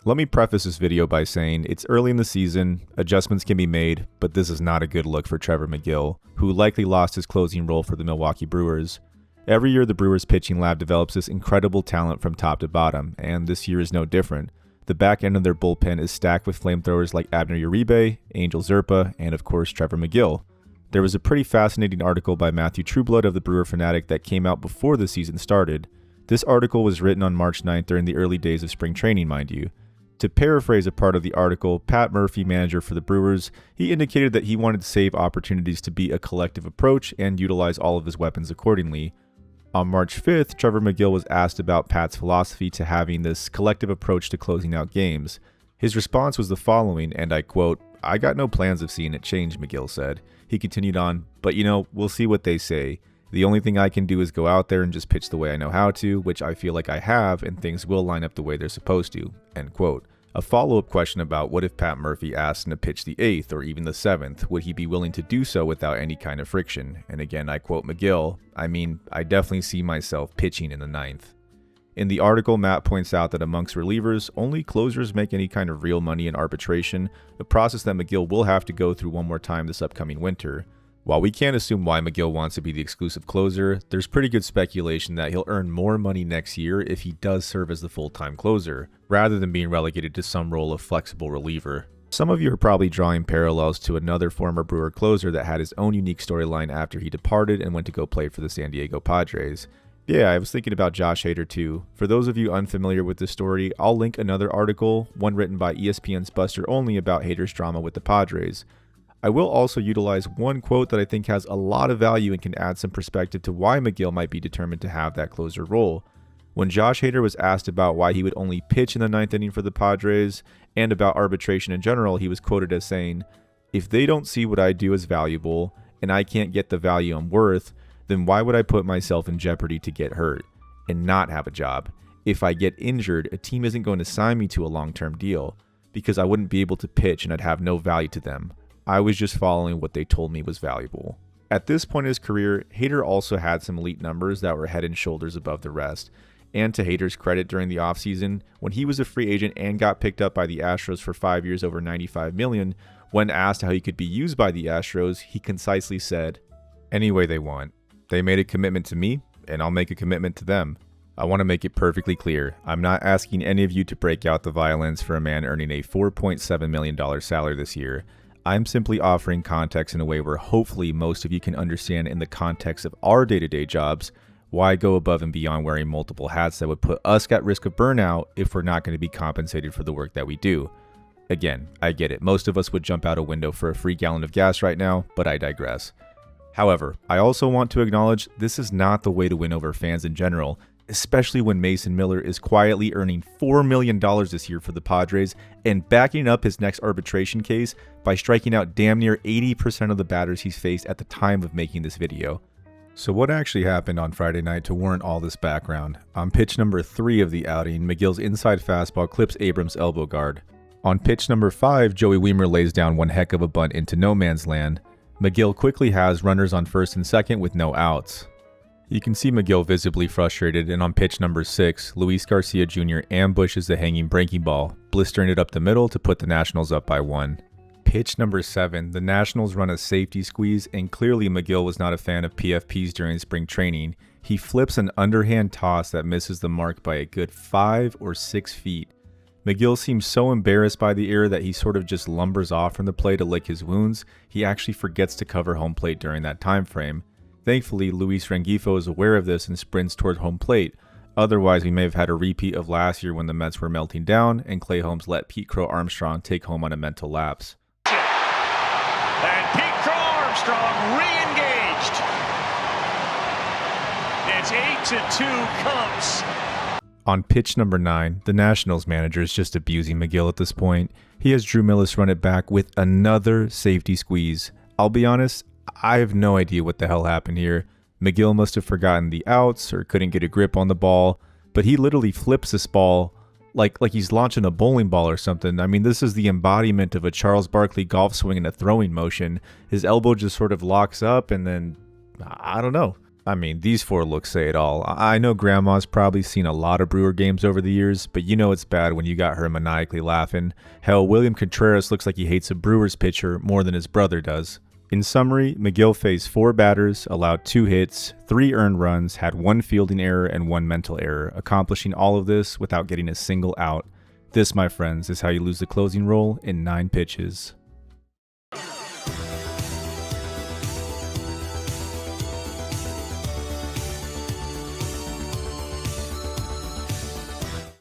Let me preface this video by saying it's early in the season, adjustments can be made, but this is not a good look for Trevor Megill, who likely lost his closing role for the Milwaukee Brewers. Every year the Brewers pitching lab develops this incredible talent from top to bottom, and this year is no different. The back end of their bullpen is stacked with flamethrowers like Abner Uribe, Angel Zerpa, and of course Trevor Megill. There was a pretty fascinating article by Matthew Trueblood of the Brewer Fanatic that came out before the season started. This article was written on March 9th during the early days of spring training, mind you. To paraphrase a part of the article, Pat Murphy, manager for the Brewers, he indicated that he wanted to save opportunities to be a collective approach and utilize all of his weapons accordingly. On March 5th, Trevor Megill was asked about Pat's philosophy to having this collective approach to closing out games. His response was the following, and I quote, "I got no plans of seeing it change," Megill said. He continued on, "But we'll see what they say. The only thing I can do is go out there and just pitch the way I know how to, which I feel like I have, and things will line up the way they're supposed to," end quote. A follow-up question about what if Pat Murphy asked him to pitch the 8th or even the 7th, would he be willing to do so without any kind of friction? And again, I quote Megill, I definitely see myself pitching in the 9th. In the article, Matt points out that amongst relievers, only closers make any kind of real money in arbitration, a process that Megill will have to go through one more time this upcoming winter. While we can't assume why Megill wants to be the exclusive closer, there's pretty good speculation that he'll earn more money next year if he does serve as the full-time closer, rather than being relegated to some role of flexible reliever. Some of you are probably drawing parallels to another former Brewer closer that had his own unique storyline after he departed and went to go play for the San Diego Padres. Yeah, I was thinking about Josh Hader too. For those of you unfamiliar with this story, I'll link another article, one written by ESPN's Buster Olney about Hader's drama with the Padres. I will also utilize one quote that I think has a lot of value and can add some perspective to why Megill might be determined to have that closer role. When Josh Hader was asked about why he would only pitch in the 9th inning for the Padres and about arbitration in general, he was quoted as saying, "If they don't see what I do as valuable and I can't get the value I'm worth, then why would I put myself in jeopardy to get hurt and not have a job? If I get injured, a team isn't going to sign me to a long-term deal because I wouldn't be able to pitch and I'd have no value to them. I was just following what they told me was valuable." At this point in his career, Hader also had some elite numbers that were head and shoulders above the rest. And to Hader's credit, during the offseason, when he was a free agent and got picked up by the Astros for 5 years over $95 million, when asked how he could be used by the Astros, he concisely said, "Any way they want. They made a commitment to me, and I'll make a commitment to them. I want to make it perfectly clear. I'm not asking any of you to break out the violins for a man earning a $4.7 million salary this year. I'm simply offering context in a way where hopefully most of you can understand in the context of our day-to-day jobs, why go above and beyond wearing multiple hats that would put us at risk of burnout if we're not going to be compensated for the work that we do. Again, I get it. Most of us would jump out a window for a free gallon of gas right now, but I digress. However, I also want to acknowledge this is not the way to win over fans in general, especially when Mason Miller is quietly earning $4 million this year for the Padres and backing up his next arbitration case by striking out damn near 80% of the batters he's faced at the time of making this video. So what actually happened on Friday night to warrant all this background? On pitch number 3 of the outing, Megill's inside fastball clips Abrams' elbow guard. On pitch number 5, Joey Wiemer lays down one heck of a bunt into no man's land. Megill quickly has runners on first and second with no outs. You can see Megill visibly frustrated, and on pitch number 6, Luis Garcia Jr. ambushes the hanging breaking ball, blistering it up the middle to put the Nationals up by 1. Pitch number 7, the Nationals run a safety squeeze, and clearly Megill was not a fan of PFPs during spring training. He flips an underhand toss that misses the mark by a good 5 or 6 feet. Megill seems so embarrassed by the error that he sort of just lumbers off from the plate to lick his wounds. He actually forgets to cover home plate during that time frame. Thankfully, Luis Rengifo is aware of this and sprints toward home plate. Otherwise, we may have had a repeat of last year when the Mets were melting down and Clay Holmes let Pete Crow Armstrong take home on a mental lapse. And Pete Crow Armstrong re-engaged. It's 8-2 Cubs. On pitch number 9, the Nationals manager is just abusing Megill at this point. He has Drew Millis run it back with another safety squeeze. I'll be honest, I have no idea what the hell happened here. Megill must have forgotten the outs or couldn't get a grip on the ball, but he literally flips this ball like he's launching a bowling ball or something. I mean, this is the embodiment of a Charles Barkley golf swing in a throwing motion. His elbow just sort of locks up and then, I don't know. I mean, these 4 looks say it all. I know Grandma's probably seen a lot of Brewer games over the years, but you know it's bad when you got her maniacally laughing. Hell, William Contreras looks like he hates a Brewers pitcher more than his brother does. In summary, Megill faced 4 batters, allowed 2 hits, 3 earned runs, had 1 fielding error and 1 mental error, accomplishing all of this without getting a single out. This, my friends, is how you lose the closing role in 9 pitches.